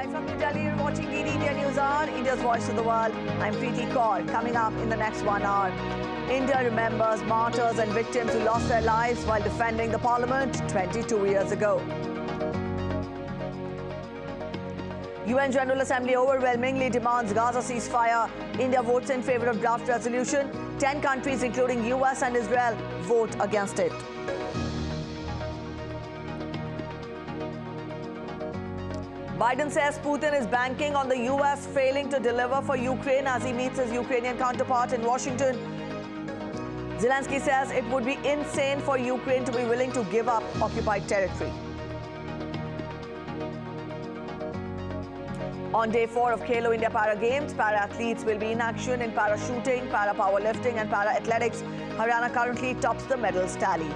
Live from New Delhi, you're watching DD India News Hour, India's Voice of the World. I'm Preeti Kaur. Coming up in the next 1 hour, India remembers martyrs and victims who lost their lives while defending the parliament 22 years ago. UN General Assembly overwhelmingly demands Gaza ceasefire. India votes in favor of draft resolution. 10 countries, including US and Israel, vote against it. Biden says Putin is banking on the US failing to deliver for Ukraine as he meets his Ukrainian counterpart in Washington. Zelensky says it would be insane for Ukraine to be willing to give up occupied territory. On day 4 of Khelo India Para Games, para-athletes will be in action in parachuting, para-powerlifting and para-athletics. Haryana currently tops the medals tally.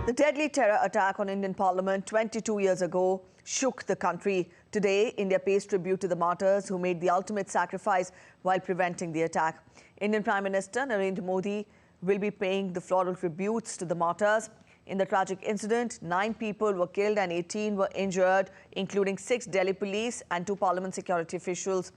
The deadly terror attack on Indian Parliament 22 years ago shook the country. Today, India pays tribute to the martyrs who made the ultimate sacrifice while preventing the attack. Indian Prime Minister Narendra Modi will be paying the floral tributes to the martyrs. In the tragic incident, 9 people were killed and 18 were injured, including 6 Delhi police and 2 Parliament security officials.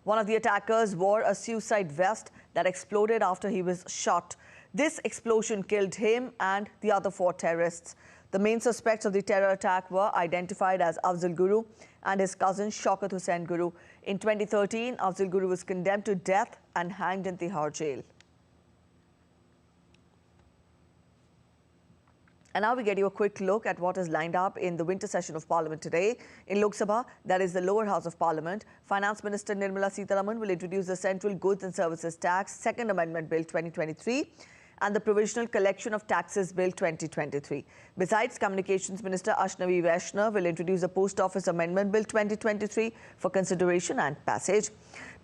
One of the attackers wore a suicide vest that exploded after he was shot. This explosion killed him and the other 4 terrorists. The main suspects of the terror attack were identified as Afzal Guru and his cousin Shaukat Hussain Guru. In 2013, Afzal Guru was condemned to death and hanged in Tihar jail. And now we get you a quick look at what is lined up in the winter session of Parliament today. In Lok Sabha, that is the lower house of Parliament, Finance Minister Nirmala Sitharaman will introduce the Central Goods and Services Tax, Second Amendment Bill 2023, and the Provisional Collection of Taxes Bill 2023. Besides, Communications Minister Ashnavi Vaishnav will introduce the Post Office Amendment Bill 2023 for consideration and passage.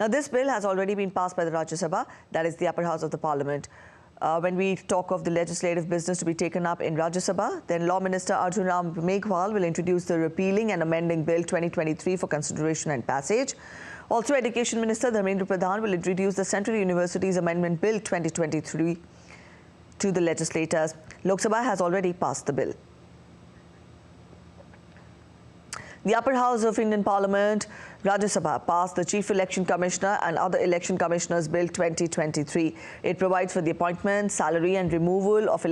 Now, this bill has already been passed by the Rajya Sabha, that is the upper house of the Parliament. When we talk of the legislative business to be taken up in Rajya Sabha, then Law Minister Arjun Ram Meghwal will introduce the Repealing and Amending Bill 2023 for consideration and passage. Also, Education Minister Dharmendra Pradhan will introduce the Central Universities Amendment Bill 2023 to the legislators. Lok Sabha has already passed the bill. The upper house of Indian Parliament, Rajya Sabha, passed the Chief Election Commissioner and Other Election Commissioners Bill 2023. It provides for the appointment, salary and removal of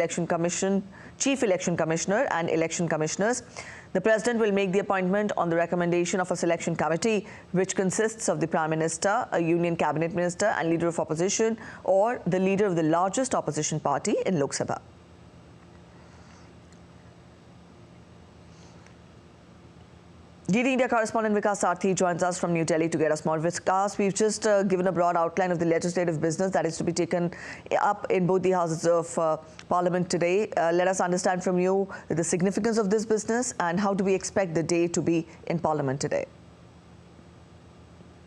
Chief Election Commissioner and Election Commissioners. The President will make the appointment on the recommendation of a selection committee, which consists of the Prime Minister, a Union Cabinet Minister and Leader of Opposition, or the Leader of the largest opposition party in Lok Sabha. DD India correspondent Vikas Sarthi joins us from New Delhi to get us more. Vikas, we've just given a broad outline of the legislative business that is to be taken up in both the houses of Parliament today. Let us understand from you the significance of this business and how do we expect the day to be in Parliament today?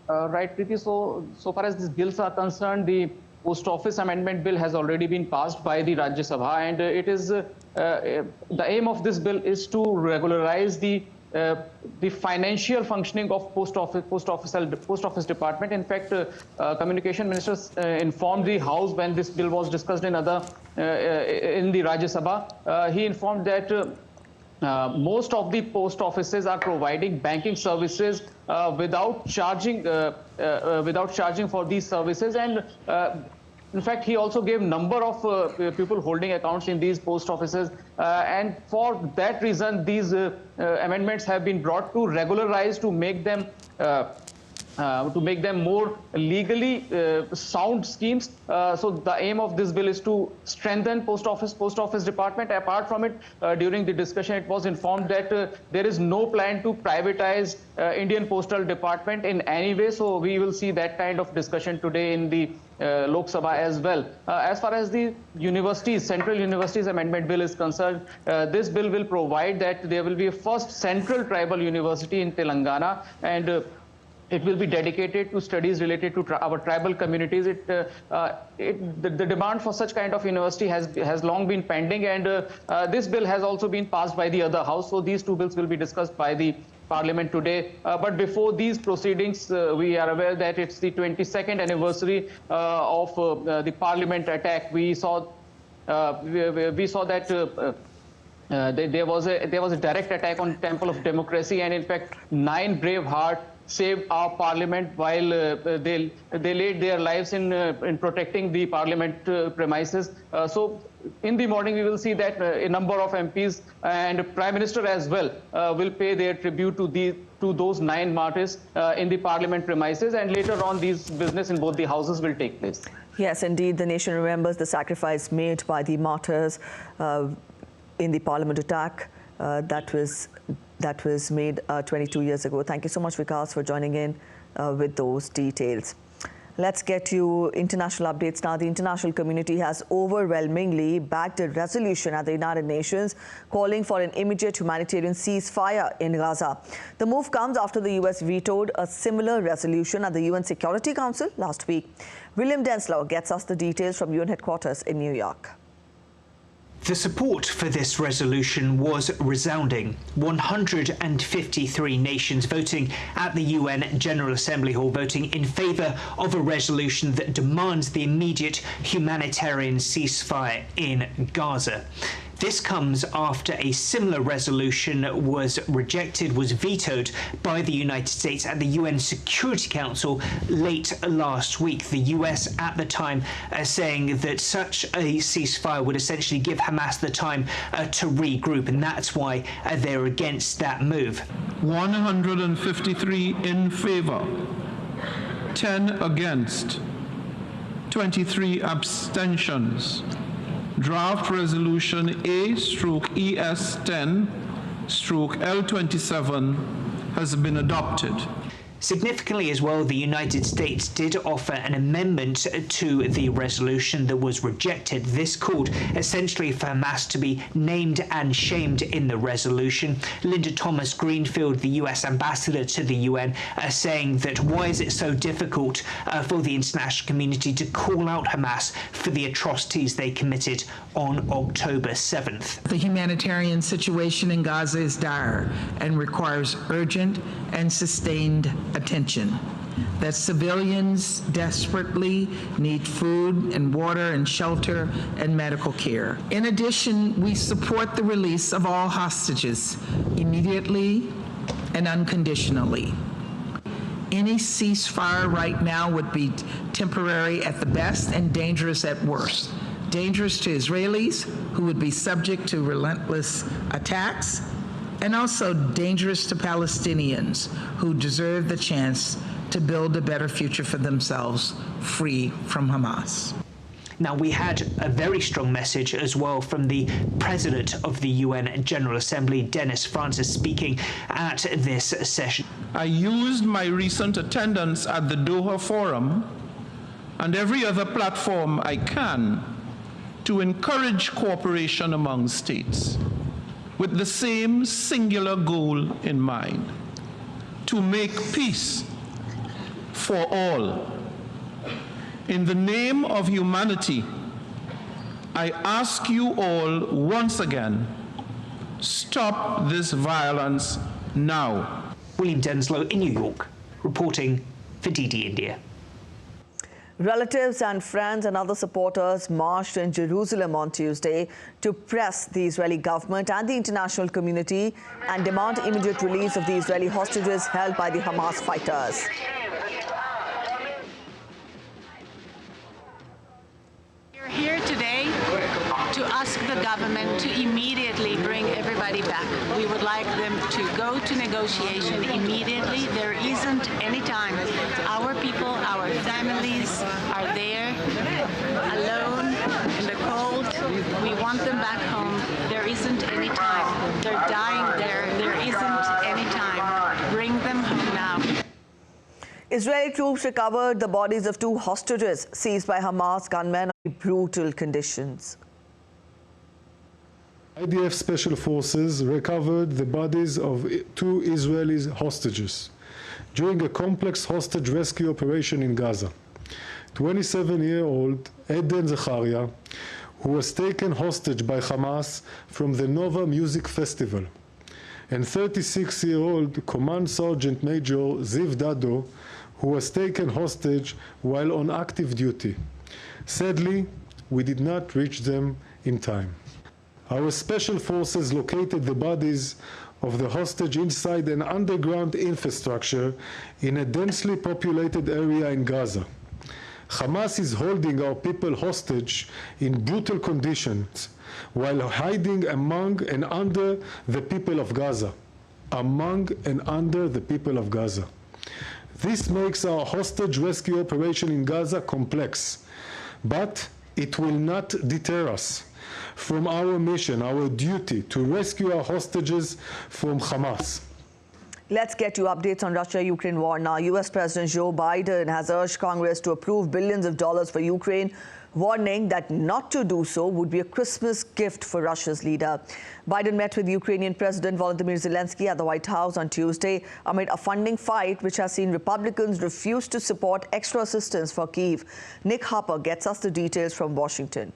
Right, Preeti. So far as these bills are concerned, the Post Office Amendment Bill has already been passed by the Rajya Sabha, and it is the aim of this bill is to regularize the financial functioning of post office department. In fact, Communication Minister informed the House when this bill was discussed in the Rajya Sabha. He informed that most of the post offices are providing banking services without charging for these services, and in fact, he also gave number of people holding accounts in these post offices, and for that reason, these amendments have been brought to regularize, to make them more legally sound schemes. So the aim of this bill is to strengthen post office department. Apart from it, during the discussion, it was informed that there is no plan to privatize Indian Postal Department in any way. So we will see that kind of discussion today in the Lok Sabha as well. As far as the Central Universities Amendment Bill is concerned, this bill will provide that there will be a first central tribal university in Telangana, and it will be dedicated to studies related to our tribal communities. The demand for such kind of university has long been pending, and this bill has also been passed by the other house. So these two bills will be discussed by the Parliament today. But before these proceedings, we are aware that it's the 22nd anniversary of the Parliament attack. We saw that. There was a direct attack on Temple of Democracy, and in fact 9 brave hearts saved our Parliament while they laid their lives in protecting the Parliament premises. So in the morning we will see that a number of MPs and Prime Minister as well will pay their tribute to those 9 martyrs in the Parliament premises, and later on these business in both the houses will take place. Yes, indeed, the nation remembers the sacrifice made by the martyrs in the Parliament attack that was made 22 years ago. Thank you so much, Vikas, for joining in with those details. Let's get you international updates now. The international community has overwhelmingly backed a resolution at the United Nations calling for an immediate humanitarian ceasefire in Gaza. The move comes after the US vetoed a similar resolution at the UN Security Council last week. William Denslow gets us the details from UN headquarters in New York. The support for this resolution was resounding. 153 nations voting at the UN General Assembly Hall, voting in favour of a resolution that demands the immediate humanitarian ceasefire in Gaza. This comes after a similar resolution was vetoed by the United States at the UN Security Council late last week. The US at the time saying that such a ceasefire would essentially give Hamas the time to regroup, and that's why they're against that move. 153 in favor, 10 against, 23 abstentions. Draft Resolution A/ES10/L27 has been adopted. Significantly as well, the United States did offer an amendment to the resolution that was rejected. This called essentially for Hamas to be named and shamed in the resolution. Linda Thomas-Greenfield, the US ambassador to the UN, saying that why is it so difficult for the international community to call out Hamas for the atrocities they committed on October 7th. The humanitarian situation in Gaza is dire and requires urgent and sustained attention. That civilians desperately need food and water and shelter and medical care. In addition, we support the release of all hostages immediately and unconditionally. Any ceasefire right now would be temporary at the best and dangerous at worst. Dangerous to Israelis, who would be subject to relentless attacks, and also dangerous to Palestinians, who deserve the chance to build a better future for themselves, free from Hamas. Now, we had a very strong message as well from the President of the UN General Assembly, Dennis Francis, speaking at this session. I used my recent attendance at the Doha Forum and every other platform I can to encourage cooperation among states with the same singular goal in mind: to make peace for all. In the name of humanity, I ask you all once again, stop this violence now. William Denslow in New York, reporting for DD India. Relatives and friends and other supporters marched in Jerusalem on Tuesday to press the Israeli government and the international community and demand immediate release of the Israeli hostages held by the Hamas fighters. We're here today to ask the government to immediately bring everybody back. We would like them to go to negotiation immediately. There isn't any time. Our people, our families are there alone in the cold. We want them back home. There isn't any time. They're dying there. There isn't any time. Bring them home now. Israeli troops recovered the bodies of 2 hostages seized by Hamas gunmen in brutal conditions. IDF Special Forces recovered the bodies of 2 Israeli hostages. during a complex hostage rescue operation in Gaza. 27-year-old Eden Zecharia, who was taken hostage by Hamas from the Nova Music Festival, and 36-year-old Command Sergeant Major Ziv Dado, who was taken hostage while on active duty. Sadly, we did not reach them in time. Our special forces located the bodies of the hostage inside an underground infrastructure in a densely populated area in Gaza. Hamas is holding our people hostage in brutal conditions while hiding among and under the people of Gaza. Among and under the people of Gaza. This makes our hostage rescue operation in Gaza complex, but it will not deter us from our mission, our duty to rescue our hostages from Hamas. Let's get you updates on Russia-Ukraine war now. U.S. President Joe Biden has urged Congress to approve billions of dollars for Ukraine, warning that not to do so would be a Christmas gift for Russia's leader. Biden met with Ukrainian President Volodymyr Zelensky at the White House on Tuesday amid a funding fight which has seen Republicans refuse to support extra assistance for Kyiv. Nick Harper gets us the details from Washington.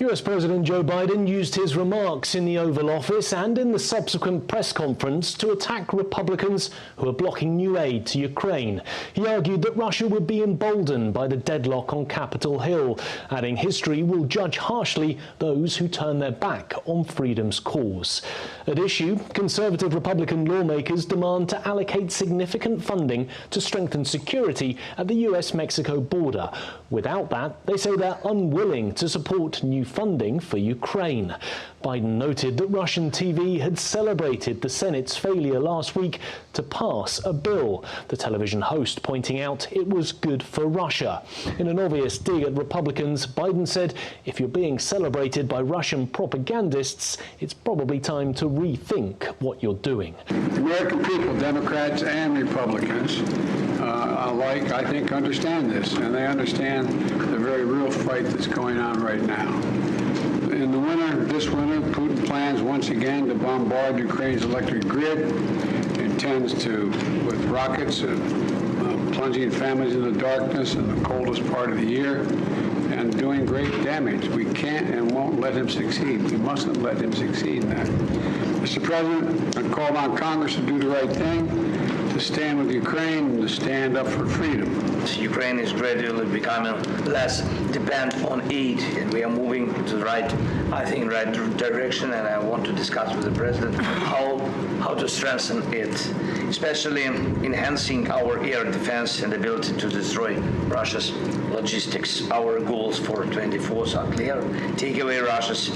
US President Joe Biden used his remarks in the Oval Office and in the subsequent press conference to attack Republicans who are blocking new aid to Ukraine. He argued that Russia would be emboldened by the deadlock on Capitol Hill, adding history will judge harshly those who turn their back on freedom's cause. At issue, conservative Republican lawmakers demand to allocate significant funding to strengthen security at the US-Mexico border. Without that, they say they're unwilling to support new funding for Ukraine. Biden noted that Russian TV had celebrated the Senate's failure last week to pass a bill, the television host pointing out it was good for Russia. In an obvious dig at Republicans, Biden said, if you're being celebrated by Russian propagandists, it's probably time to rethink what you're doing. The American people, Democrats and Republicans, alike, I think, understand this, and they understand the very real fight that's going on right now. In the winter, this winter, Putin plans once again to bombard Ukraine's electric grid, intends to, with rockets, plunging families into darkness in the coldest part of the year, and doing great damage. We can't and won't let him succeed. We mustn't let him succeed in that. Mr. President, I called on Congress to do the right thing, to stand with Ukraine and to stand up for freedom. Ukraine is gradually becoming less dependent on aid, and we are moving to the right, I think, right direction, and I want to discuss with the President how to strengthen it, especially enhancing our air defense and ability to destroy Russia's logistics. Our goals for 24 are clear: take away Russia's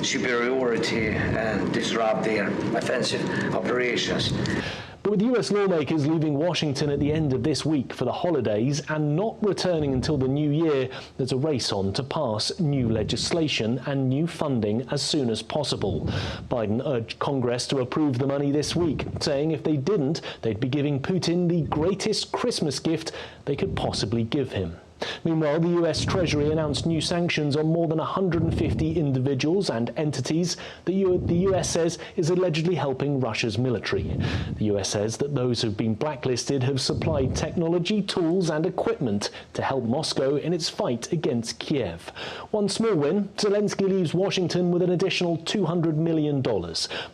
superiority and disrupt their offensive operations. But with US lawmakers leaving Washington at the end of this week for the holidays and not returning until the new year, there's a race on to pass new legislation and new funding as soon as possible. Biden urged Congress to approve the money this week, saying if they didn't, they'd be giving Putin the greatest Christmas gift they could possibly give him. Meanwhile, the US Treasury announced new sanctions on more than 150 individuals and entities that the US says is allegedly helping Russia's military. The US says that those who've been blacklisted have supplied technology, tools and equipment to help Moscow in its fight against Kiev. One small win, Zelensky leaves Washington with an additional $200 million,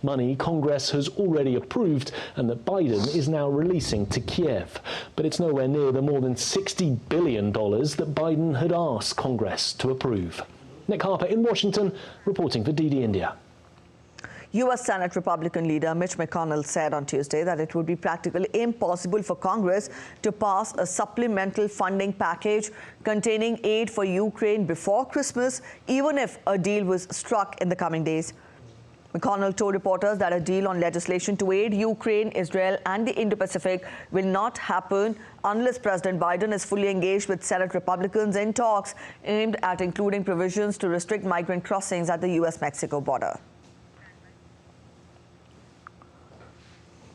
money Congress has already approved and that Biden is now releasing to Kiev. But it's nowhere near the more than $60 billion that Biden had asked Congress to approve. Nick Harper in Washington, reporting for DD India. U.S. Senate Republican leader Mitch McConnell said on Tuesday that it would be practically impossible for Congress to pass a supplemental funding package containing aid for Ukraine before Christmas, even if a deal was struck in the coming days. McConnell told reporters that a deal on legislation to aid Ukraine, Israel and the Indo-Pacific will not happen unless President Biden is fully engaged with Senate Republicans in talks aimed at including provisions to restrict migrant crossings at the U.S.-Mexico border.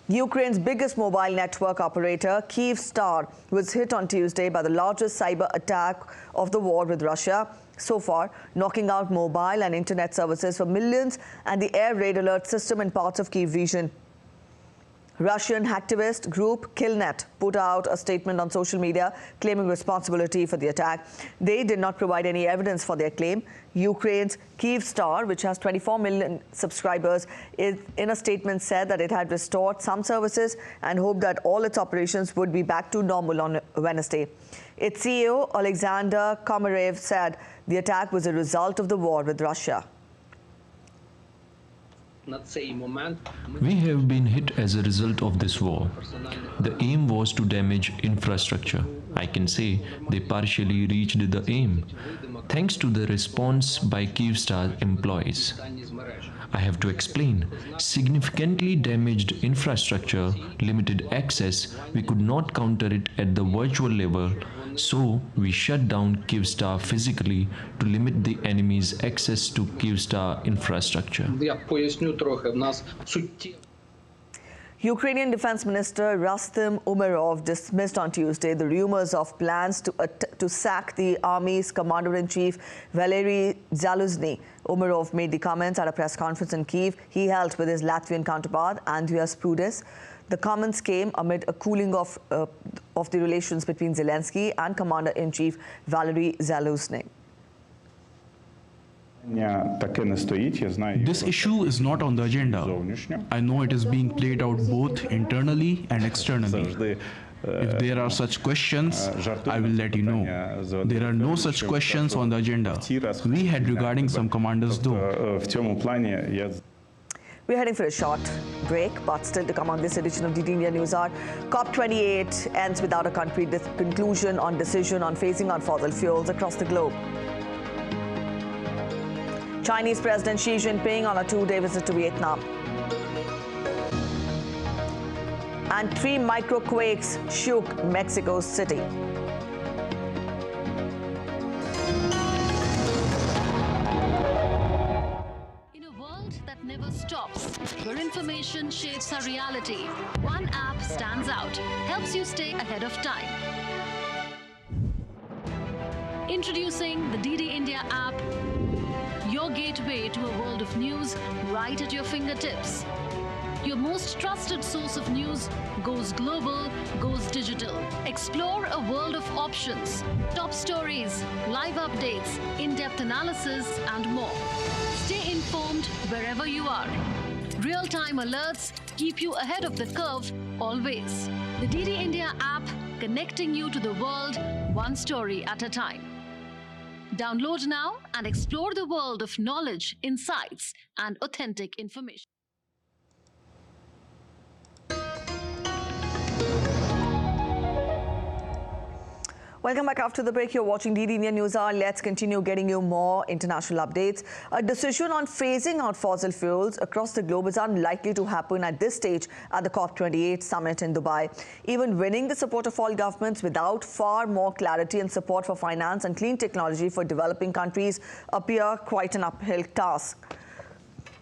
Ukraine's biggest mobile network operator, Kyivstar, was hit on Tuesday by the largest cyber attack of the war with Russia so far, knocking out mobile and internet services for millions and the air raid alert system in parts of Kyiv region. Russian hacktivist group Killnet put out a statement on social media claiming responsibility for the attack. They did not provide any evidence for their claim. Ukraine's Kyivstar, which has 24 million subscribers, in a statement said that it had restored some services and hoped that all its operations would be back to normal on Wednesday. Its CEO, Alexander Komarev, said the attack was a result of the war with Russia. We have been hit as a result of this war. The aim was to damage infrastructure. I can say they partially reached the aim, thanks to the response by Kyivstar employees. I have to explain, significantly damaged infrastructure, limited access, we could not counter it at the virtual level, so we shut down Kyivstar physically to limit the enemy's access to Kyivstar infrastructure. Ukrainian Defense Minister Rustem Umerov dismissed on Tuesday the rumors of plans to sack the army's commander-in-chief Valery Zaluzhny. Umerov made the comments at a press conference in Kyiv he held with his Latvian counterpart Andrius Prudis. The comments came amid a cooling of the relations between Zelensky and Commander-in-Chief Valery Zaluzhny. This issue is not on the agenda. I know it is being played out both internally and externally. If there are such questions, I will let you know. There are no such questions on the agenda. We had regarding some commanders though. We're heading for a short break, but still to come on this edition of DD India News Hour. COP28 ends without a concrete conclusion on decision on phasing out fossil fuels across the globe. Chinese President Xi Jinping on a two-day visit to Vietnam. And 3 microquakes shook Mexico's city. In a world that never stops, where information shapes our reality, one app stands out, helps you stay ahead of time. Introducing the DD India app, your gateway to a world of news right at your fingertips. Your most trusted source of news goes global, goes digital. Explore a world of options, top stories, live updates, in-depth analysis, and more. Stay informed wherever you are. Real-time alerts keep you ahead of the curve always. The DD India app, connecting you to the world, one story at a time. Download now and explore the world of knowledge, insights, and authentic information. Welcome back after the break. You're watching DD India News Hour. Let's continue getting you more international updates. A decision on phasing out fossil fuels across the globe is unlikely to happen at this stage at the COP28 summit in Dubai. Even winning the support of all governments without far more clarity and support for finance and clean technology for developing countries appear quite an uphill task.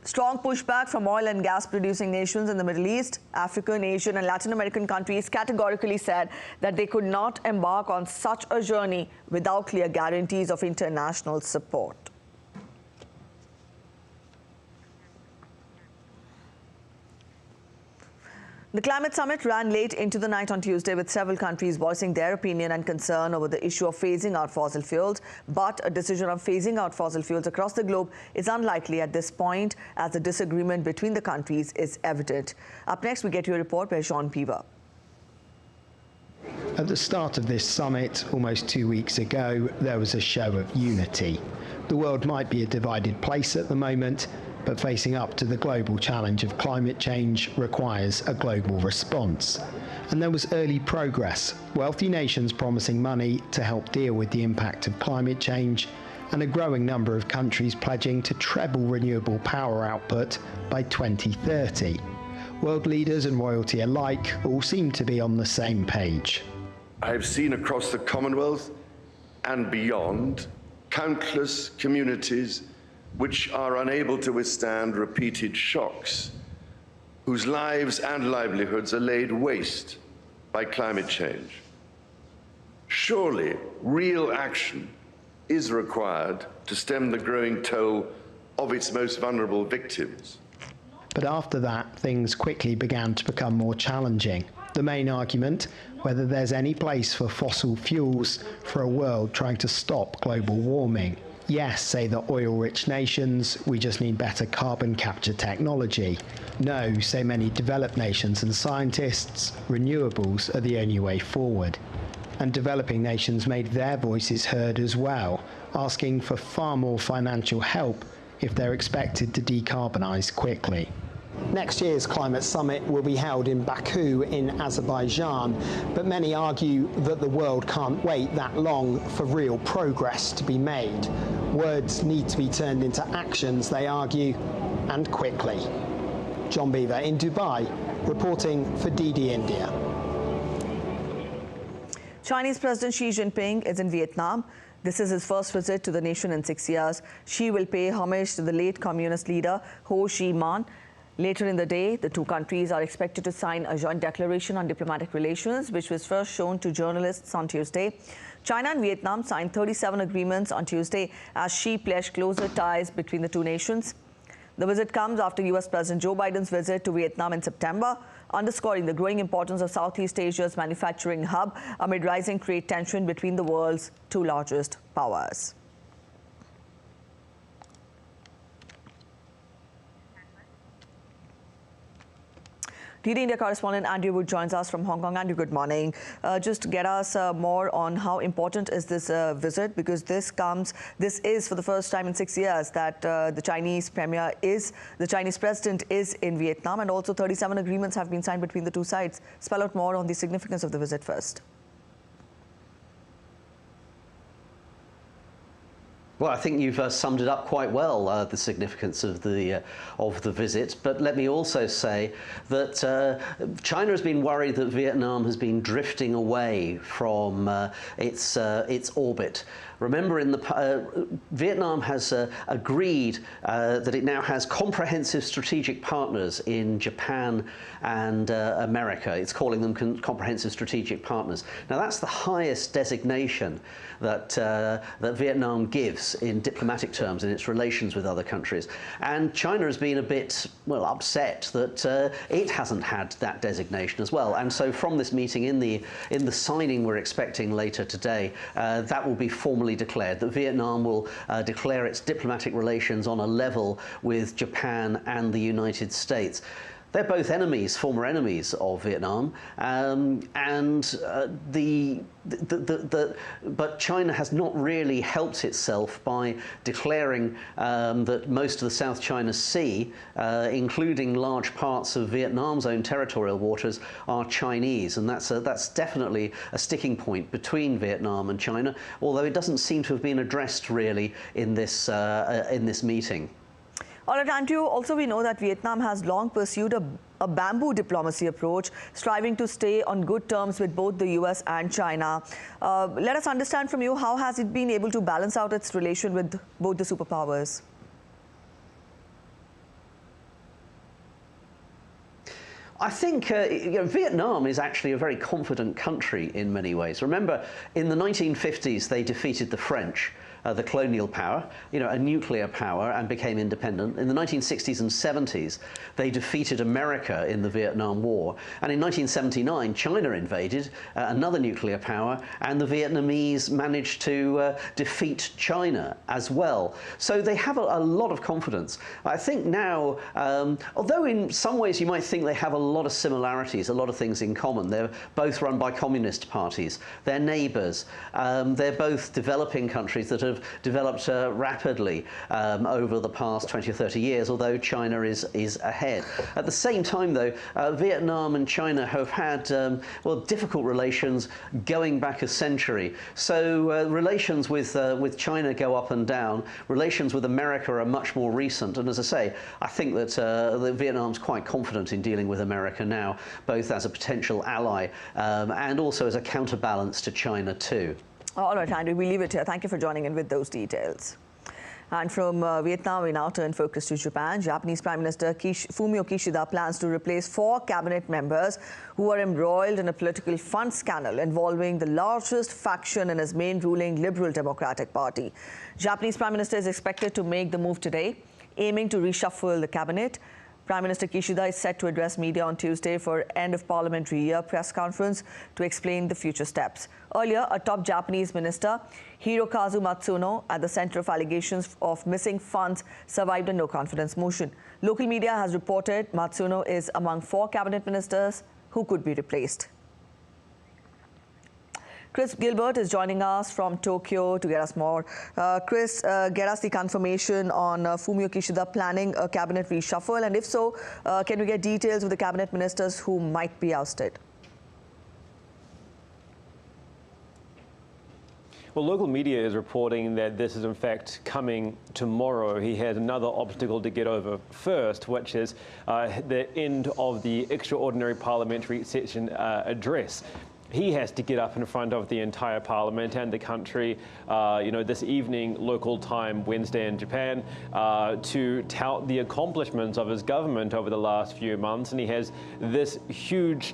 Strong pushback from oil and gas producing nations in the Middle East, African, Asian and Latin American countries categorically said that they could not embark on such a journey without clear guarantees of international support. The climate summit ran late into the night on Tuesday with several countries voicing their opinion and concern over the issue of phasing out fossil fuels. But a decision on phasing out fossil fuels across the globe is unlikely at this point as the disagreement between the countries is evident. Up next, we get you a report by Sean Peever. At the start of this summit, almost 2 weeks ago, there was a show of unity. The world might be a divided place at the moment, but facing up to the global challenge of climate change requires a global response. And there was early progress, wealthy nations promising money to help deal with the impact of climate change, and a growing number of countries pledging to treble renewable power output by 2030. World leaders and royalty alike all seem to be on the same page. I have seen across the Commonwealth and beyond countless communities which are unable to withstand repeated shocks, whose lives and livelihoods are laid waste by climate change. Surely, real action is required to stem the growing toll of its most vulnerable victims. But after that, things quickly began to become more challenging. The main argument, whether there's any place for fossil fuels for a world trying to stop global warming. Yes, say the oil-rich nations, we just need better carbon capture technology. No, say many developed nations and scientists, renewables are the only way forward. And developing nations made their voices heard as well, asking for far more financial help if they're expected to decarbonise quickly. Next year's climate summit will be held in Baku in Azerbaijan, but many argue that the world can't wait that long for real progress to be made. Words need to be turned into actions, they argue, and quickly. John Beaver in Dubai, reporting for DD India. Chinese President Xi Jinping is in Vietnam. This is his first visit to the nation in 6 years. Xi will pay homage to the late communist leader Ho Chi Minh. Later in the day, the two countries are expected to sign a joint declaration on diplomatic relations, which was first shown to journalists on Tuesday. China and Vietnam signed 37 agreements on Tuesday as Xi pledged closer ties between the two nations. The visit comes after US President Joe Biden's visit to Vietnam in September, underscoring the growing importance of Southeast Asia's manufacturing hub amid rising trade tension between the world's two largest powers. DD India correspondent Andrew Wood joins us from Hong Kong. Andrew, good morning. Just to get us more on how important is this visit, because this is for the first time in 6 years that the Chinese president is in Vietnam, and also 37 agreements have been signed between the two sides. Spell out more on the significance of the visit first. Well, I think you've summed it up quite well, the significance of the visit. But let me also say that China has been worried that Vietnam has been drifting away from its orbit. Remember, Vietnam has agreed that it now has comprehensive strategic partners in Japan and America. It's calling them comprehensive strategic partners. Now, that's the highest designation that Vietnam gives in diplomatic terms in its relations with other countries. And China has been a bit, well, upset that it hasn't had that designation as well. And so from this meeting, in the signing we're expecting later today, that will be formally declared, that Vietnam will declare its diplomatic relations on a level with Japan and the United States. They're both enemies, former enemies of Vietnam, but China has not really helped itself by declaring that most of the South China Sea, including large parts of Vietnam's own territorial waters, are Chinese, and that's definitely a sticking point between Vietnam and China, although it doesn't seem to have been addressed really in this meeting. All right, Andrew, also we know that Vietnam has long pursued a bamboo diplomacy approach, striving to stay on good terms with both the US and China. Let us understand from you, how has it been able to balance out its relation with both the superpowers? I think Vietnam is actually a very confident country in many ways. Remember, in the 1950s, they defeated the French, the colonial power, a nuclear power, and became independent. In the 1960s and 70s, they defeated America in the Vietnam War. And in 1979, China invaded, another nuclear power, and the Vietnamese managed to defeat China as well. So they have a lot of confidence. I think now, although in some ways you might think they have a lot of similarities, a lot of things in common. They're both run by communist parties. They're neighbours. They're both developing countries that have developed rapidly over the past 20 or 30 years, although China is ahead. At the same time, though, Vietnam and China have had difficult relations going back a century. So relations with China go up and down. Relations with America are much more recent. And as I say, I think that Vietnam's quite confident in dealing with America now, both as a potential ally and also as a counterbalance to China too. All right, Andrew, we leave it here. Thank you for joining in with those details. And from Vietnam, we now turn focus to Japan. Japanese Prime Minister Fumio Kishida plans to replace 4 cabinet members who were embroiled in a political fund scandal involving the largest faction in his main ruling Liberal Democratic Party. Japanese Prime Minister is expected to make the move today, aiming to reshuffle the cabinet. Prime Minister Kishida is set to address media on Tuesday for end of parliamentary year press conference to explain the future steps. Earlier, a top Japanese minister, Hirokazu Matsuno, at the center of allegations of missing funds, survived a no-confidence motion. Local media has reported Matsuno is among 4 cabinet ministers who could be replaced. Chris Gilbert is joining us from Tokyo to get us more. Chris, get us the confirmation on Fumio Kishida planning a cabinet reshuffle, and if so, can we get details of the cabinet ministers who might be ousted? Well, local media is reporting that this is in fact coming tomorrow. He has another obstacle to get over first, which is the end of the extraordinary parliamentary session address. He has to get up in front of the entire parliament and the country, this evening, local time, Wednesday in Japan, to tout the accomplishments of his government over the last few months. And he has this huge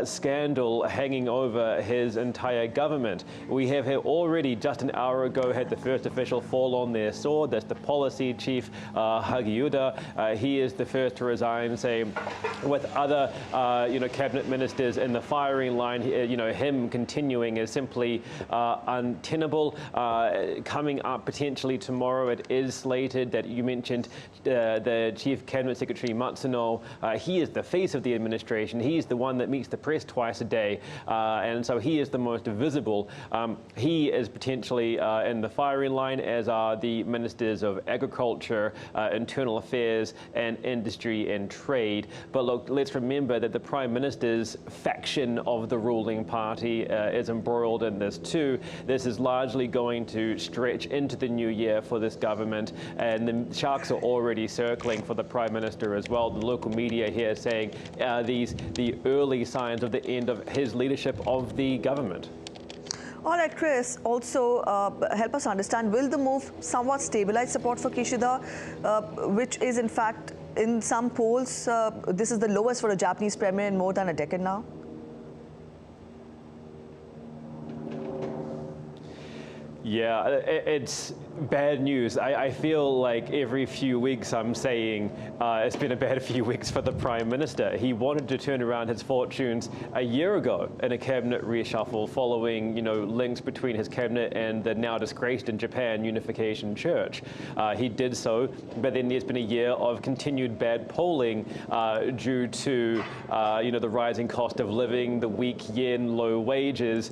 scandal hanging over his entire government. We have already, just an hour ago, had the first official fall on their sword. That's the policy chief, Hagiuda. He is the first to resign, saying, with other, cabinet ministers in the firing line, him continuing is simply untenable. Coming up potentially tomorrow, it is slated that you mentioned the Chief Cabinet Secretary Matsuno. He is the face of the administration. He is the one that meets the press twice a day, and so he is the most visible. He is potentially in the firing line, as are the ministers of agriculture, internal affairs, and industry and trade. But look, let's remember that the Prime Minister's faction of the ruling party is embroiled in this too. This is largely going to stretch into the new year for this government, and the sharks are already circling for the Prime Minister as well. The local media here saying the early signs of the end of his leadership of the government. All right, Chris, also help us understand, will the move somewhat stabilize support for Kishida, which is in fact, in some polls, this is the lowest for a Japanese premier in more than a decade now? Yeah, it's bad news. I feel like every few weeks I'm saying it's been a bad few weeks for the Prime Minister. He wanted to turn around his fortunes a year ago in a cabinet reshuffle following, links between his cabinet and the now disgraced in Japan Unification Church. He did so, but then there's been a year of continued bad polling due to, the rising cost of living, the weak yen, low wages.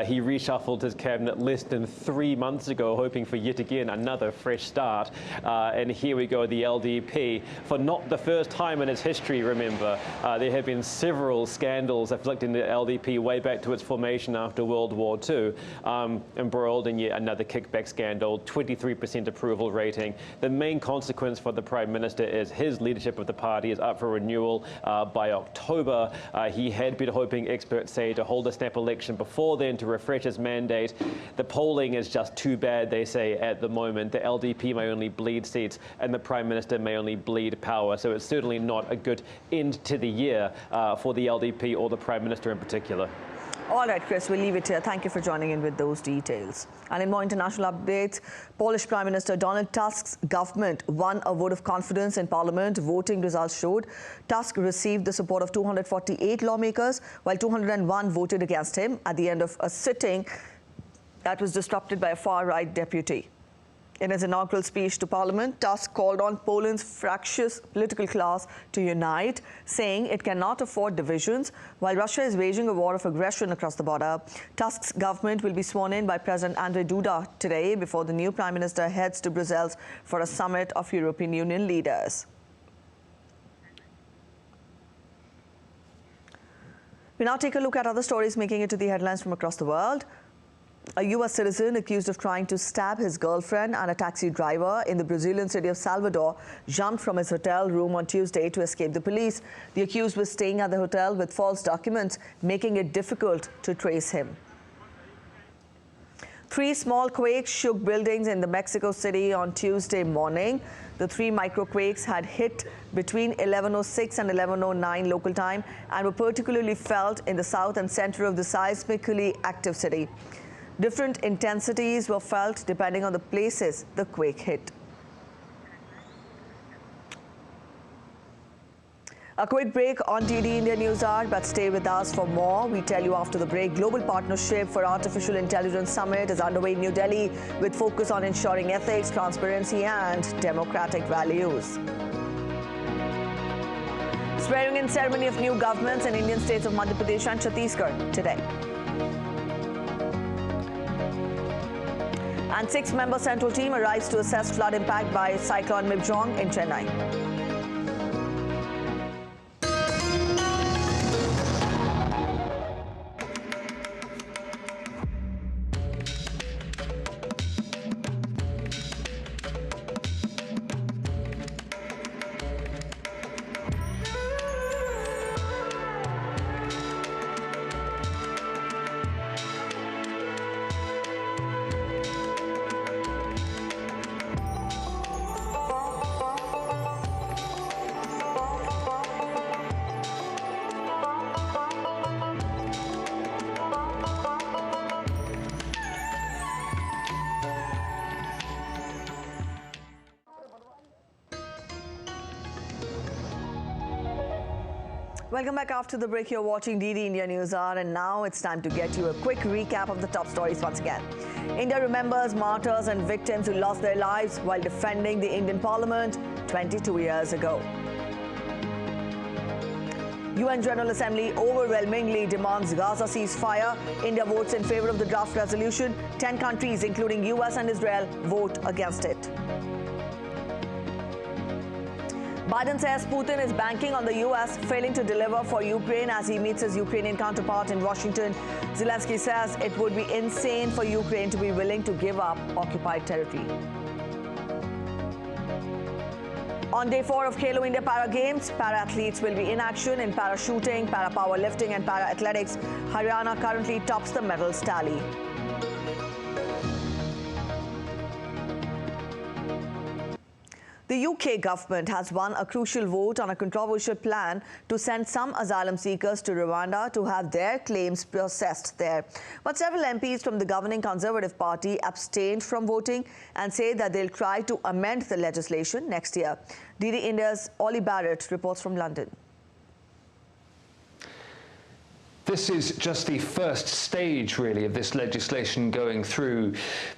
He reshuffled his cabinet less than 3 months ago, hoping for yet again another fresh start. And here we go, the LDP. For not the first time in its history, remember, there have been several scandals afflicting the LDP way back to its formation after World War II, embroiled in yet another kickback scandal, 23% approval rating. The main consequence for the Prime Minister is his leadership of the party is up for renewal by October. He had been hoping, experts say, to hold a snap election before then to refresh his mandate. The polling is just too bad, they say, at the moment. The LDP may only bleed seats and the Prime Minister may only bleed power. So it's certainly not a good end to the year for the LDP or the Prime Minister in particular. All right, Chris, we'll leave it here. Thank you for joining in with those details. And in more international updates, Polish Prime Minister Donald Tusk's government won a vote of confidence in Parliament. Voting results showed Tusk received the support of 248 lawmakers, while 201 voted against him at the end of a sitting that was disrupted by a far-right deputy. In his inaugural speech to Parliament, Tusk called on Poland's fractious political class to unite, saying it cannot afford divisions. While Russia is waging a war of aggression across the border, Tusk's government will be sworn in by President Andrzej Duda today before the new Prime Minister heads to Brussels for a summit of European Union leaders. We now take a look at other stories making it to the headlines from across the world. A U.S. citizen accused of trying to stab his girlfriend and a taxi driver in the Brazilian city of Salvador jumped from his hotel room on Tuesday to escape the police. The accused was staying at the hotel with false documents, making it difficult to trace him. 3 small quakes shook buildings in the Mexico City on Tuesday morning. The 3 microquakes had hit between 11:06 and 11:09 local time and were particularly felt in the south and center of the seismically active city. Different intensities were felt depending on the places the quake hit. A quick break on DD India News Hour, but stay with us for more. We tell you after the break, Global Partnership for Artificial Intelligence Summit is underway in New Delhi with focus on ensuring ethics, transparency and democratic values. Swearing-in ceremony of new governments in Indian states of Madhya Pradesh and Chhattisgarh today. And 6-member central team arrives to assess flood impact by Cyclone Mibjong in Chennai. Welcome back after the break. You're watching DD India News Hour, and now it's time to get you a quick recap of the top stories once again. India remembers martyrs and victims who lost their lives while defending the Indian Parliament 22 years ago. UN General Assembly overwhelmingly demands Gaza ceasefire. India votes in favor of the draft resolution. 10 countries, including US and Israel, vote against it. Biden says Putin is banking on the US failing to deliver for Ukraine as he meets his Ukrainian counterpart in Washington. Zelensky says it would be insane for Ukraine to be willing to give up occupied territory. On day 4 of Khelo India Para Games, para-athletes will be in action in parachuting, para-powerlifting and para-athletics. Haryana currently tops the medals tally. The UK government has won a crucial vote on a controversial plan to send some asylum seekers to Rwanda to have their claims processed there. But several MPs from the governing Conservative Party abstained from voting and say that they'll try to amend the legislation next year. DD India's Ollie Barrett reports from London. This is just the first stage, really, of this legislation going through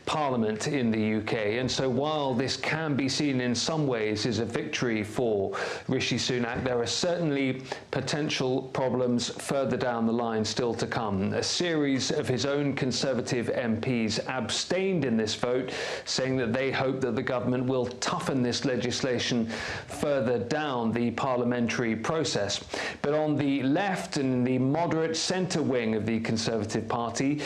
Parliament in the UK. And so while this can be seen in some ways as a victory for Rishi Sunak, there are certainly potential problems further down the line still to come. A series of his own Conservative MPs abstained in this vote, saying that they hope that the government will toughen this legislation further down the parliamentary process. But on the left and the moderate centre wing of the Conservative Party,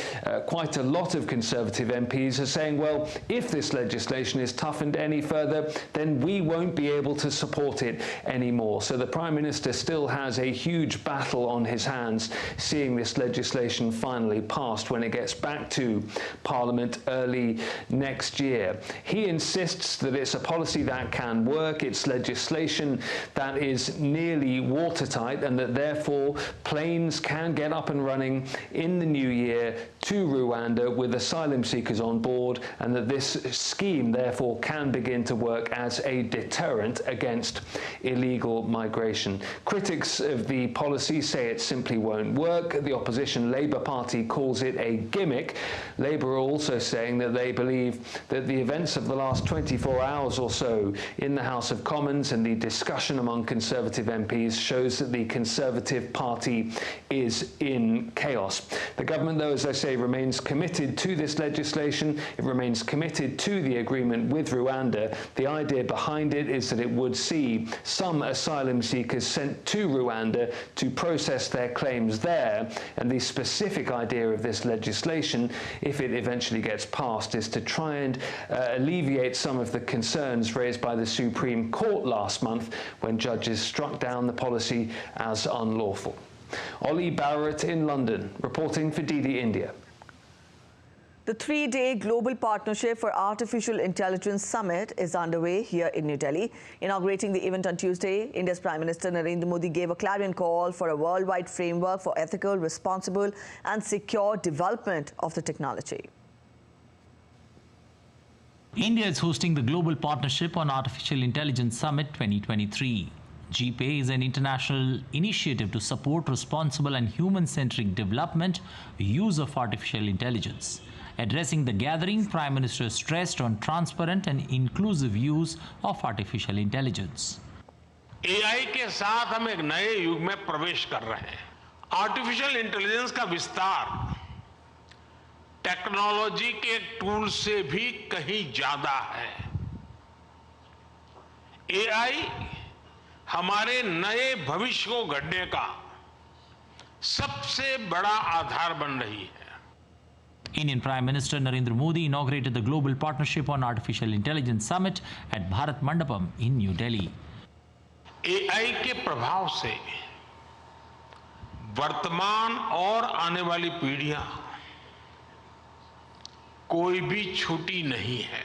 quite a lot of Conservative MPs are saying, well, if this legislation is toughened any further, then we won't be able to support it anymore. So the Prime Minister still has a huge battle on his hands, seeing this legislation finally passed when it gets back to Parliament early next year. He insists that it's a policy that can work, it's legislation that is nearly watertight, and that therefore planes can get up and running in the new year to Rwanda with asylum seekers on board, and that this scheme therefore can begin to work as a deterrent against illegal migration. Critics of the policy say it simply won't work. The opposition Labour Party calls it a gimmick. Labour are also saying that they believe that the events of the last 24 hours or so in the House of Commons and the discussion among Conservative MPs shows that the Conservative Party is in chaos. The government, though, as I say, remains committed to this legislation. It remains committed to the agreement with Rwanda. The idea behind it is that it would see some asylum seekers sent to Rwanda to process their claims there. And the specific idea of this legislation, if it eventually gets passed, is to try and alleviate some of the concerns raised by the Supreme Court last month when judges struck down the policy as unlawful. Ollie Barrett in London, reporting for DD India. The 3-day Global Partnership for Artificial Intelligence Summit is underway here in New Delhi. Inaugurating the event on Tuesday, India's Prime Minister Narendra Modi gave a clarion call for a worldwide framework for ethical, responsible and secure development of the technology. India is hosting the Global Partnership on Artificial Intelligence Summit 2023. GPay is an international initiative to support responsible and human-centric development, use of artificial intelligence. Addressing the gathering, Prime Minister stressed on transparent and inclusive use of artificial intelligence. AI के साथ हम एक नए युग में प्रवेश कर रहे हैं। आर्टिफिशियल इंटेलिजेंस का विस्तार टेक्नोलॉजी के टूल से भी कहीं ज्यादा है। AI हमारे नए भविष्य को गढ़ने का सबसे बड़ा आधार बन रही है। Indian Prime Minister Narendra Modi inaugurated the Global Partnership on Artificial Intelligence Summit at Bharat Mandapam in New Delhi. AI के प्रभाव से वर्तमान और आने वाली पीढ़ियां कोई भी छूटी नहीं है।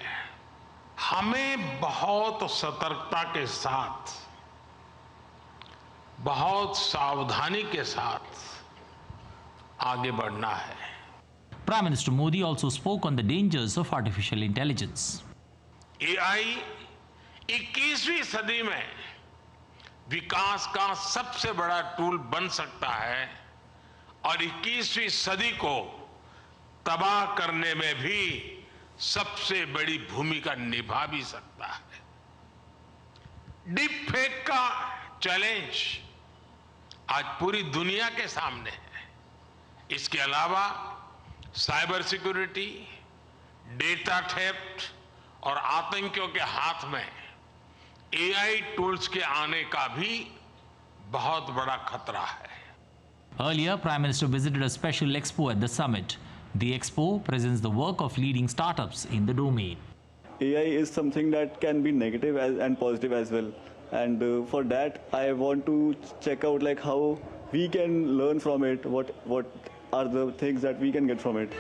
हमें बहुत सतर्कता के साथ, बहुत सावधानी के साथ आगे बढ़ना है। Prime Minister Modi also spoke on the dangers of artificial intelligence. AI 21वीं सदी में विकास का सबसे बड़ा टूल बन सकता है और 21वीं सदी को तबाह करने में भी सबसे बड़ी भूमिका निभा भी सकता है। डीप फेक का चैलेंज आज पूरी दुनिया के सामने है। इसके अलावा साइबर सिक्योरिटी, डेटा थेफ्ट और आतंकियों के हाथ में AI टूल्स के आने का भी बहुत बड़ा खतरा है। Earlier, Prime Minister visited a special expo at the summit. The expo presents the work of leading startups in the domain. AI is something that can be negative and positive as well. And for that, I want to check out like how we can learn from it. What are the things that we can get from it?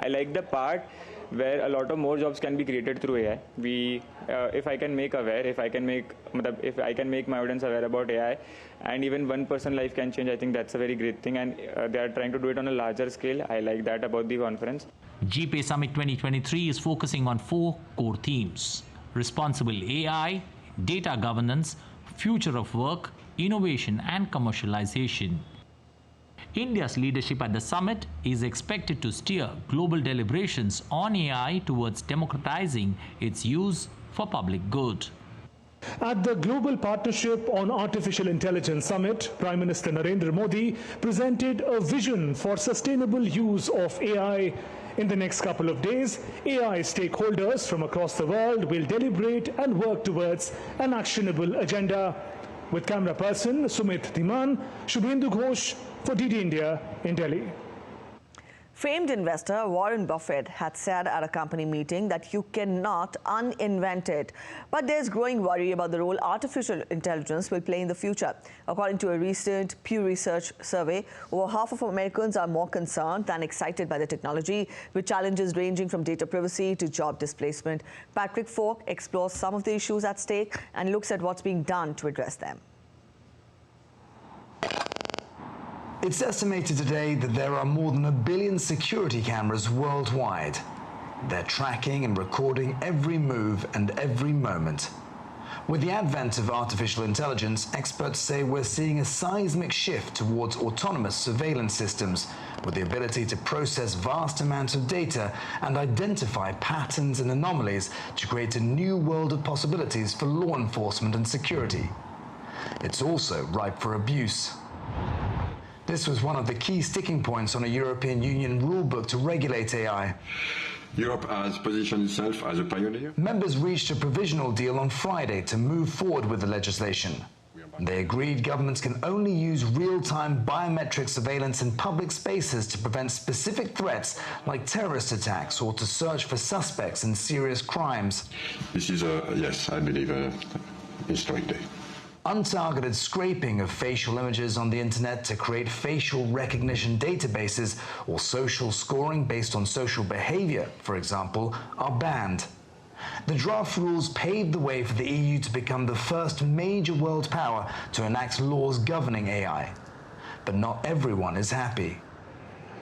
I like the part where a lot of more jobs can be created through AI. If I can make my audience aware about AI, and even one person's life can change, I think that's a very great thing. And they are trying to do it on a larger scale. I like that about the conference. GPay Summit 2023 is focusing on 4 core themes: responsible AI, data governance, future of work, innovation, and commercialization. India's leadership at the summit is expected to steer global deliberations on AI towards democratizing its use for public good. At the Global Partnership on Artificial Intelligence Summit, Prime Minister Narendra Modi presented a vision for sustainable use of AI. In the next couple of days, AI stakeholders from across the world will deliberate and work towards an actionable agenda. With camera person Sumit Dhiman, Shubhendu Ghosh for DD India in Delhi. Famed investor Warren Buffett had said at a company meeting that you cannot uninvent it. But there's growing worry about the role artificial intelligence will play in the future. According to a recent Pew Research survey, over half of Americans are more concerned than excited by the technology, with challenges ranging from data privacy to job displacement. Patrick Falk explores some of the issues at stake and looks at what's being done to address them. It's estimated today that there are more than 1 billion security cameras worldwide. They're tracking and recording every move and every moment. With the advent of artificial intelligence, experts say we're seeing a seismic shift towards autonomous surveillance systems with the ability to process vast amounts of data and identify patterns and anomalies to create a new world of possibilities for law enforcement and security. It's also ripe for abuse. This was one of the key sticking points on a European Union rulebook to regulate AI. Europe has positioned itself as a pioneer. Members reached a provisional deal on Friday to move forward with the legislation. They agreed governments can only use real-time biometric surveillance in public spaces to prevent specific threats like terrorist attacks or to search for suspects in serious crimes. This is yes, I believe, a historic day. Untargeted scraping of facial images on the internet to create facial recognition databases or social scoring based on social behavior, for example, are banned. The draft rules paved the way for the EU to become the first major world power to enact laws governing AI. But not everyone is happy.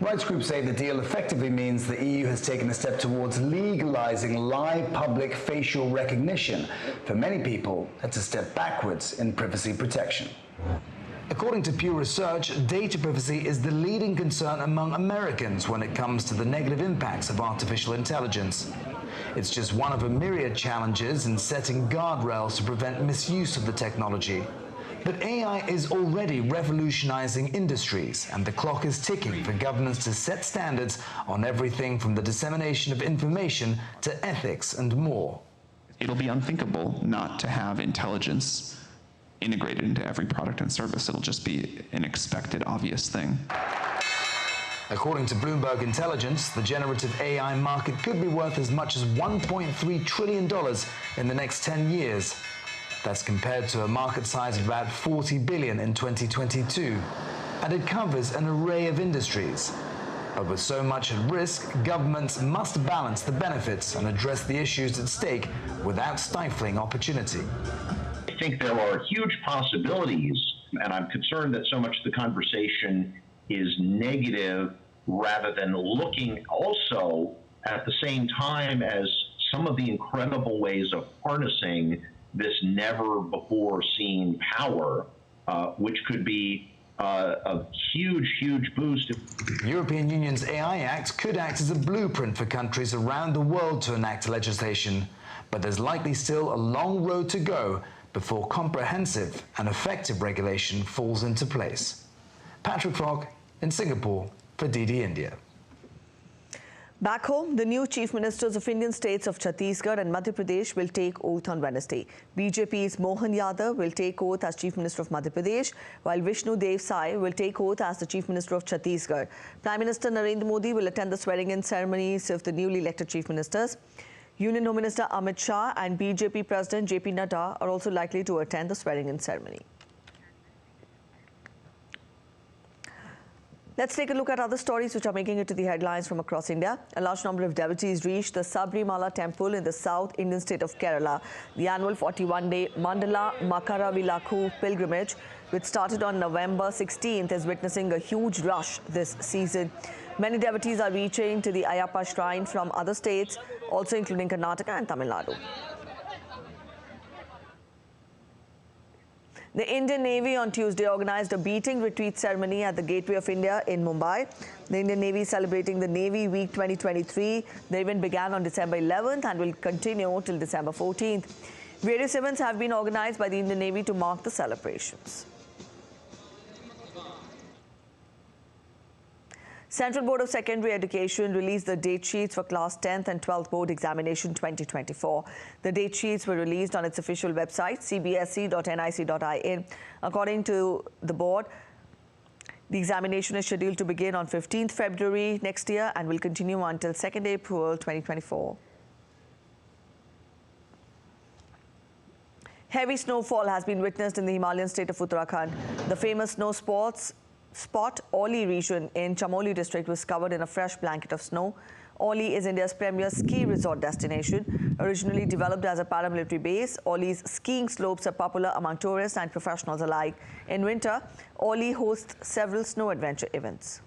Rights groups say the deal effectively means the EU has taken a step towards legalizing live public facial recognition. For many people, that's a step backwards in privacy protection. According to Pew Research, data privacy is the leading concern among Americans when it comes to the negative impacts of artificial intelligence. It's just one of a myriad challenges in setting guardrails to prevent misuse of the technology. But AI is already revolutionizing industries, and the clock is ticking for governments to set standards on everything from the dissemination of information to ethics and more. It'll be unthinkable not to have intelligence integrated into every product and service. It'll just be an expected, obvious thing. According to Bloomberg Intelligence, the generative AI market could be worth as much as $1.3 trillion in the next 10 years. That's compared to a market size of about $40 billion in 2022. And it covers an array of industries. But with so much at risk, governments must balance the benefits and address the issues at stake without stifling opportunity. I think there are huge possibilities, and I'm concerned that so much of the conversation is negative rather than looking also at the same time as some of the incredible ways of harnessing this never-before-seen power, which could be a huge, huge boost. The European Union's AI Act could act as a blueprint for countries around the world to enact legislation, but there's likely still a long road to go before comprehensive and effective regulation falls into place. Patrick Fogg in Singapore for DD India. Back home, the new chief ministers of Indian states of Chhattisgarh and Madhya Pradesh will take oath on Wednesday. BJP's Mohan Yadav will take oath as Chief Minister of Madhya Pradesh, while Vishnu Dev Sai will take oath as the Chief Minister of Chhattisgarh. Prime Minister Narendra Modi will attend the swearing-in ceremonies of the newly elected chief ministers. Union Home Minister Amit Shah and BJP President JP Nadda are also likely to attend the swearing-in ceremony. Let's take a look at other stories which are making it to the headlines from across India. A large number of devotees reached the Sabrimala temple in the South Indian state of Kerala. The annual 41-day Mandala Makaravilakku pilgrimage, which started on November 16th, is witnessing a huge rush this season. Many devotees are reaching to the Ayyappa shrine from other states, also including Karnataka and Tamil Nadu. The Indian Navy on Tuesday organized a beating retreat ceremony at the Gateway of India in Mumbai. The Indian Navy is celebrating the Navy Week 2023. The event began on December 11th and will continue till December 14th. Various events have been organized by the Indian Navy to mark the celebrations. Central Board of Secondary Education released the date sheets for Class 10th and 12th Board Examination 2024. The date sheets were released on its official website, cbsc.nic.in. According to the board, the examination is scheduled to begin on 15th February next year and will continue until 2nd April 2024. Heavy snowfall has been witnessed in the Himalayan state of Uttarakhand. The famous snow spot Oli region in Chamoli district was covered in a fresh blanket of snow. Oli is India's premier ski resort destination. Originally developed as a paramilitary base, Oli's skiing slopes are popular among tourists and professionals alike. In winter, Oli hosts several snow adventure events.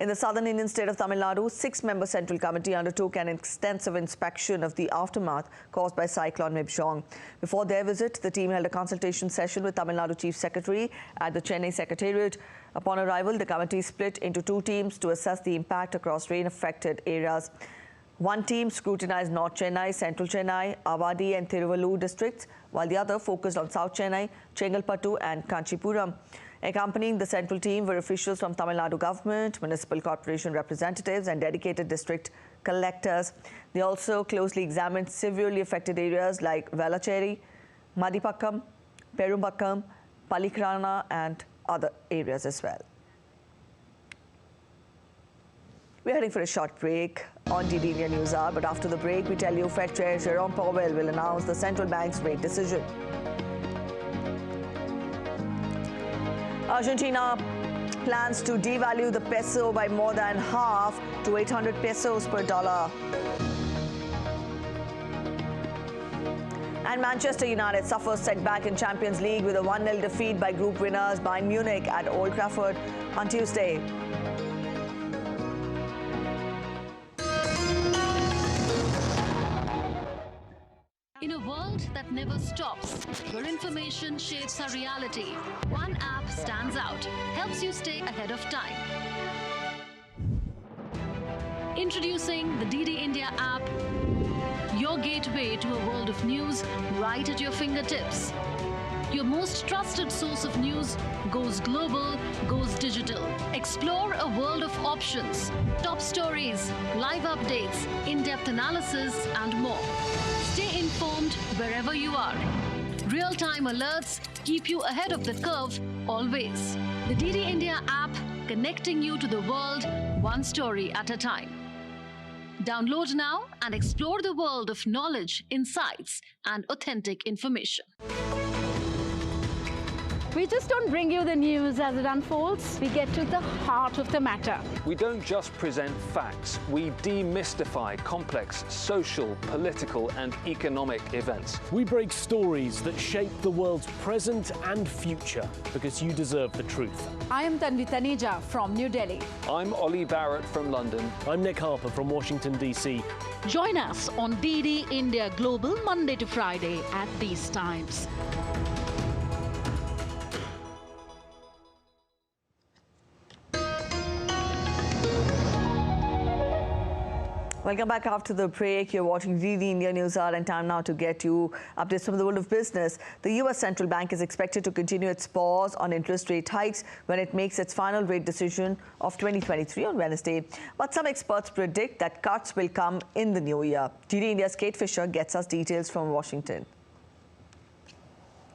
In the southern Indian state of Tamil Nadu, 6-member Central Committee undertook an extensive inspection of the aftermath caused by Cyclone Mibjong. Before their visit, the team held a consultation session with Tamil Nadu Chief Secretary at the Chennai Secretariat. Upon arrival, the committee split into 2 teams to assess the impact across rain-affected areas. One team scrutinized North Chennai, Central Chennai, Avadi and Thiruvallur districts, while the other focused on South Chennai, Chengalpattu and Kanchipuram. Accompanying the central team were officials from Tamil Nadu government, municipal corporation representatives and dedicated district collectors. They also closely examined severely affected areas like Velachery, Madipakkam, Perumbakkam, Palikrana and other areas as well. We're heading for a short break on DD India News Hour, but after the break, we tell you Fed Chair Jerome Powell will announce the central bank's rate decision. Argentina plans to devalue the peso by more than half to 800 pesos per dollar. And Manchester United suffers setback in Champions League with a 1-0 defeat by group winners Bayern Munich at Old Trafford on Tuesday. In a world that never stops, where information shapes our reality, one app stands out, helps you stay ahead of time. Introducing the DD India app, your gateway to a world of news right at your fingertips. Your most trusted source of news goes global, goes digital. Explore a world of options, top stories, live updates, in-depth analysis, and more. Stay informed wherever you are. Real-time alerts keep you ahead of the curve always. The DD India app, connecting you to the world one story at a time. Download now and explore the world of knowledge, insights, and authentic information. We just don't bring you the news as it unfolds. We get to the heart of the matter. We don't just present facts. We demystify complex social, political, and economic events. We break stories that shape the world's present and future because you deserve the truth. I am Tanvi Taneja from New Delhi. I'm Ollie Barrett from London. I'm Nick Harper from Washington, D.C. Join us on DD India Global Monday to Friday at these times. Welcome back after the break. You're watching DD India News Hour, and time now to get you updates from the world of business. The U.S. Central Bank is expected to continue its pause on interest rate hikes when it makes its final rate decision of 2023 on Wednesday. But some experts predict that cuts will come in the new year. DD India's Kate Fisher gets us details from Washington.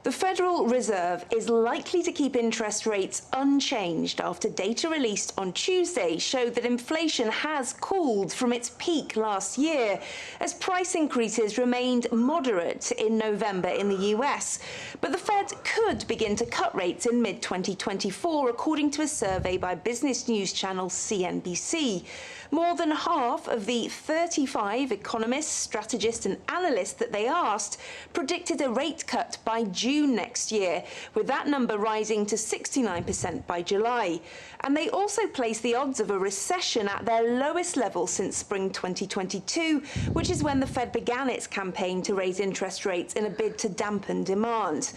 The Federal Reserve is likely to keep interest rates unchanged after data released on Tuesday showed that inflation has cooled from its peak last year, as price increases remained moderate in November in the US. But the Fed could begin to cut rates in mid-2024, according to a survey by business news channel CNBC. More than half of the 35 economists, strategists and analysts that they asked predicted a rate cut by June next year, with that number rising to 69% by July. And they also placed the odds of a recession at their lowest level since spring 2022, which is when the Fed began its campaign to raise interest rates in a bid to dampen demand.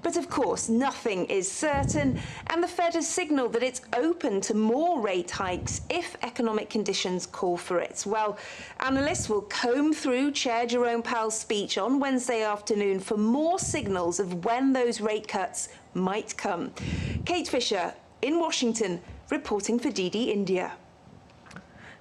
But of course, nothing is certain, and the Fed has signalled that it's open to more rate hikes if economic conditions call for it. Well, analysts will comb through Chair Jerome Powell's speech on Wednesday afternoon for more signals of when those rate cuts might come. Kate Fisher in Washington, reporting for DD India.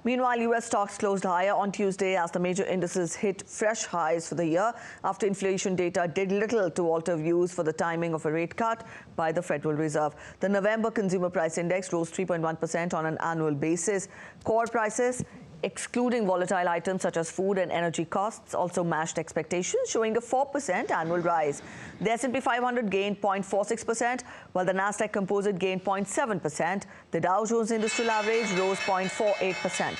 Meanwhile, U.S. stocks closed higher on Tuesday as the major indices hit fresh highs for the year after inflation data did little to alter views for the timing of a rate cut by the Federal Reserve. The November Consumer Price Index rose 3.1% on an annual basis. Core prices, excluding volatile items such as food and energy costs, also matched expectations, showing a 4% annual rise. The S&P 500 gained 0.46%, while the Nasdaq Composite gained 0.7%. The Dow Jones Industrial Average rose 0.48%.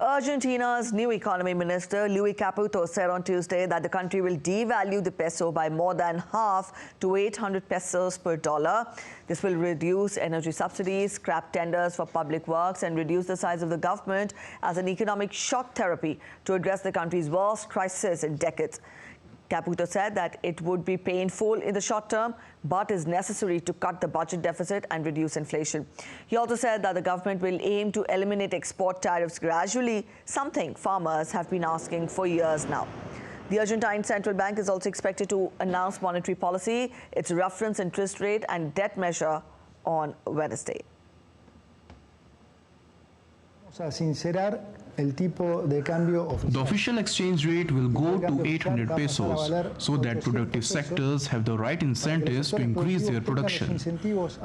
Argentina's new economy minister, Luis Caputo, said on Tuesday that the country will devalue the peso by more than half to 800 pesos per dollar. This will reduce energy subsidies, scrap tenders for public works, and reduce the size of the government as an economic shock therapy to address the country's worst crisis in decades. Caputo said that it would be painful in the short term, but is necessary to cut the budget deficit and reduce inflation. He also said that the government will aim to eliminate export tariffs gradually, something farmers have been asking for years now. The Argentine Central Bank is also expected to announce monetary policy, its reference interest rate and debt measure on Wednesday. The official exchange rate will go to 800 pesos so that productive sectors have the right incentives to increase their production.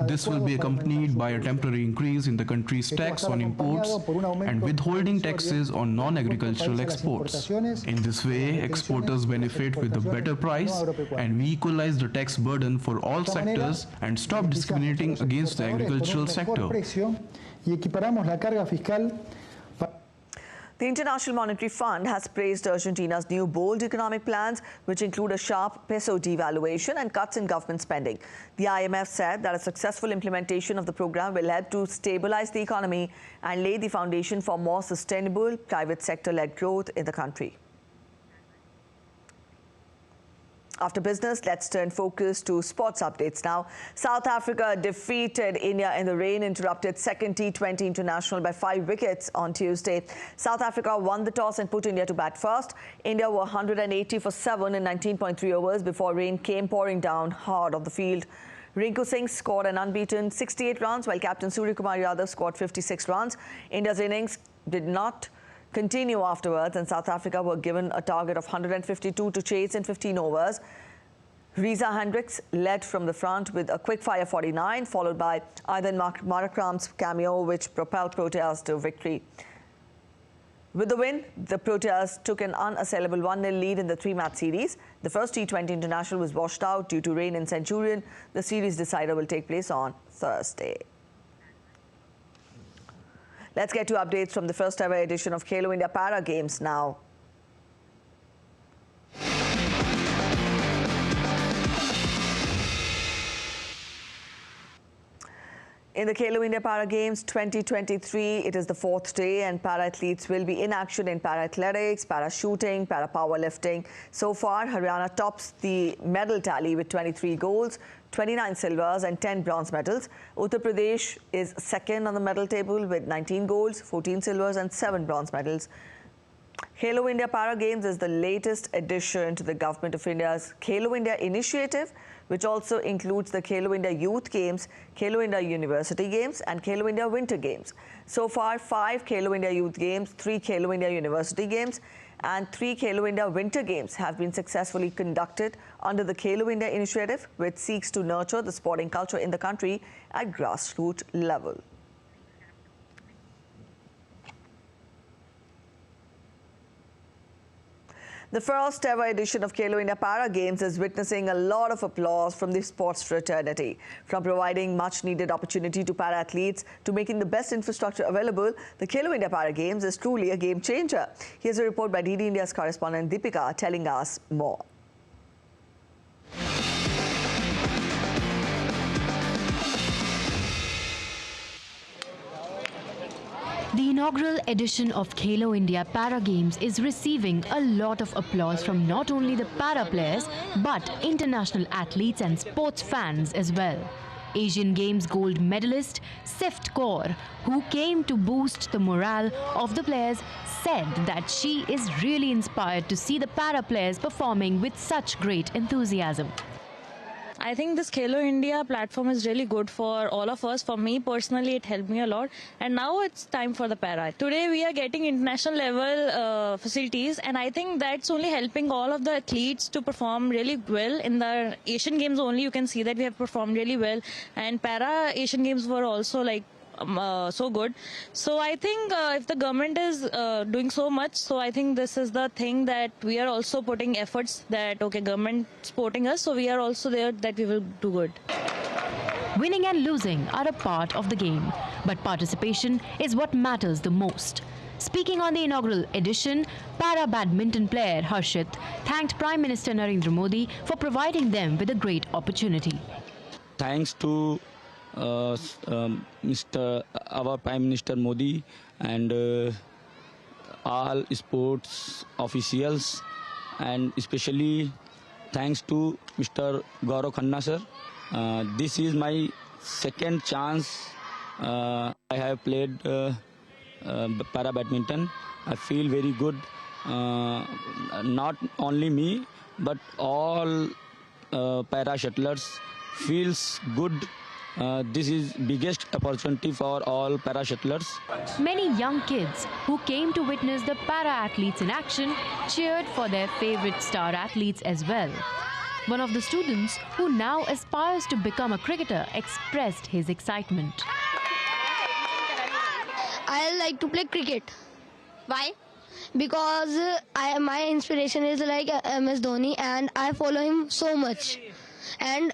This will be accompanied by a temporary increase in the country's tax on imports and withholding taxes on non-agricultural exports. In this way, exporters benefit with a better price, and we equalize the tax burden for all sectors and stop discriminating against the agricultural sector. The International Monetary Fund has praised Argentina's new bold economic plans, which include a sharp peso devaluation and cuts in government spending. The IMF said that a successful implementation of the program will help to stabilize the economy and lay the foundation for more sustainable private sector-led growth in the country. After business, let's turn focus to sports updates now. South Africa defeated India in the rain-interrupted second T20 international by 5 wickets on Tuesday. South Africa won the toss and put India to bat first. India were 180 for 7 in 19.3 overs before rain came pouring down hard on the field. Rinku Singh scored an unbeaten 68 runs, while captain Suryakumar Yadav scored 56 runs. India's innings did not continue afterwards, and South Africa were given a target of 152 to chase in 15 overs. Reza Hendricks led from the front with a quick-fire 49, followed by Aiden Markram's cameo, which propelled Proteas to victory. With the win, the Proteas took an unassailable 1-0 lead in the 3-match series. The first T20 international was washed out due to rain in Centurion. The series decider will take place on Thursday. Let's get to updates from the first ever edition of Khelo India Para Games now. In the Khelo India Para Games 2023, it is the 4th day, and para-athletes will be in action in para-athletics, para-shooting, para-powerlifting. So far, Haryana tops the medal tally with 23 golds, 29 silvers and 10 bronze medals. Uttar Pradesh is second on the medal table with 19 golds, 14 silvers and 7 bronze medals. Khelo India Para Games is the latest addition to the Government of India's Khelo India initiative, which also includes the Khelo India Youth Games, Khelo India University Games and Khelo India Winter Games. So far, 5 Khelo India Youth Games, 3 Khelo India University Games and 3 Khelo India Winter Games have been successfully conducted under the Khelo India initiative, which seeks to nurture the sporting culture in the country at grassroots level. The first ever edition of Khelo India Para Games is witnessing a lot of applause from the sports fraternity. From providing much needed opportunity to para-athletes to making the best infrastructure available, the Khelo India Para Games is truly a game changer. Here's a report by DD India's correspondent Deepika telling us more. The inaugural edition of Khelo India Para Games is receiving a lot of applause from not only the para players but international athletes and sports fans as well. Asian Games gold medalist Sift Kaur, who came to boost the morale of the players, said that she is really inspired to see the para players performing with such great enthusiasm. I think this Khelo India platform is really good for all of us. For me personally, it helped me a lot. And now it's time for the para. Today we are getting international level facilities, and I think that's only helping all of the athletes to perform really well. In the Asian Games only, you can see that we have performed really well. And para Asian Games were also like so good. So I think if the government is doing so much, so I think this is the thing that we are also putting efforts that, okay, government supporting us, so we are also there that we will do good. Winning and losing are a part of the game, but participation is what matters the most. Speaking on the inaugural edition, para badminton player Harshit thanked Prime Minister Narendra Modi for providing them with a great opportunity. Thanks to our Prime Minister Modi and all sports officials, and especially thanks to Mr. Gaurav Khanna sir. This is my second chance I have played para badminton. I feel very good. Not only me but all para shuttlers feels good. This is biggest opportunity for all para shuttlers. Many young kids who came to witness the para athletes in action cheered for their favorite star athletes as well. One of the students who now aspires to become a cricketer expressed his excitement. I like to play cricket. Why? Because my inspiration is like MS Dhoni, and I follow him so much. And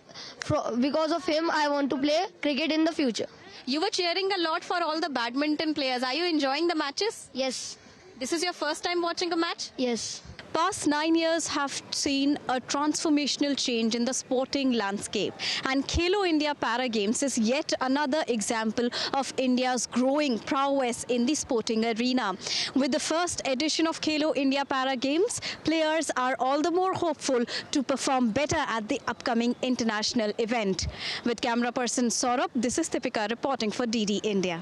because of him, I want to play cricket in the future. You were cheering a lot for all the badminton players. Are you enjoying the matches? Yes. This is your first time watching a match? Yes. Past 9 years have seen a transformational change in the sporting landscape, and Khelo India Para Games is yet another example of India's growing prowess in the sporting arena. With the first edition of Khelo India Para Games, players are all the more hopeful to perform better at the upcoming international event. With camera person Saurabh, this is Deepika reporting for DD India.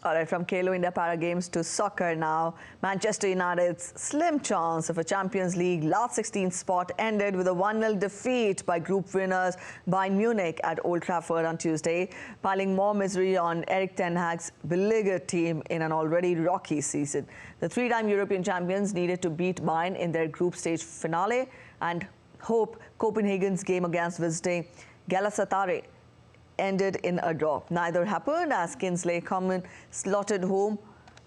All right, from Khelo India Para Games to soccer now. Manchester United's slim chance of a Champions League last 16 spot ended with a 1-0 defeat by group winners Bayern Munich at Old Trafford on Tuesday, piling more misery on Erik ten Hag's beleaguered team in an already rocky season. The three-time European champions needed to beat Bayern in their group stage finale and hope Copenhagen's game against visiting Galatasaray ended in a draw. Neither happened as Kingsley Coman slotted home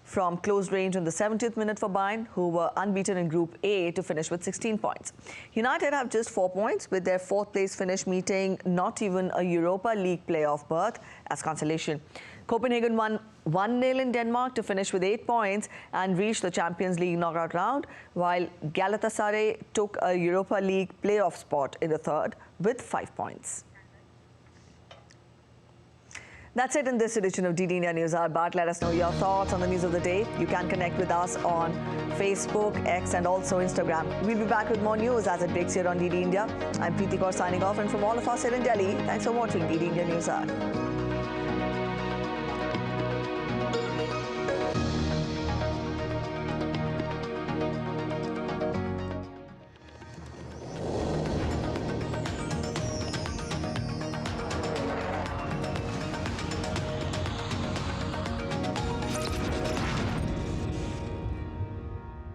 from close range in the 70th minute for Bayern, who were unbeaten in Group A to finish with 16 points. United have just 4 points, with their 4th place finish meeting not even a Europa League playoff berth as consolation. Copenhagen won 1-0 in Denmark to finish with 8 points and reach the Champions League knockout round, while Galatasaray took a Europa League playoff spot in the third with 5 points. That's it in this edition of DD India News Hour. But let us know your thoughts on the news of the day. You can connect with us on Facebook, X and also Instagram. We'll be back with more news as it breaks here on DD India. I'm Preeti Kaur signing off, and from all of us here in Delhi, thanks for watching DD India News Hour.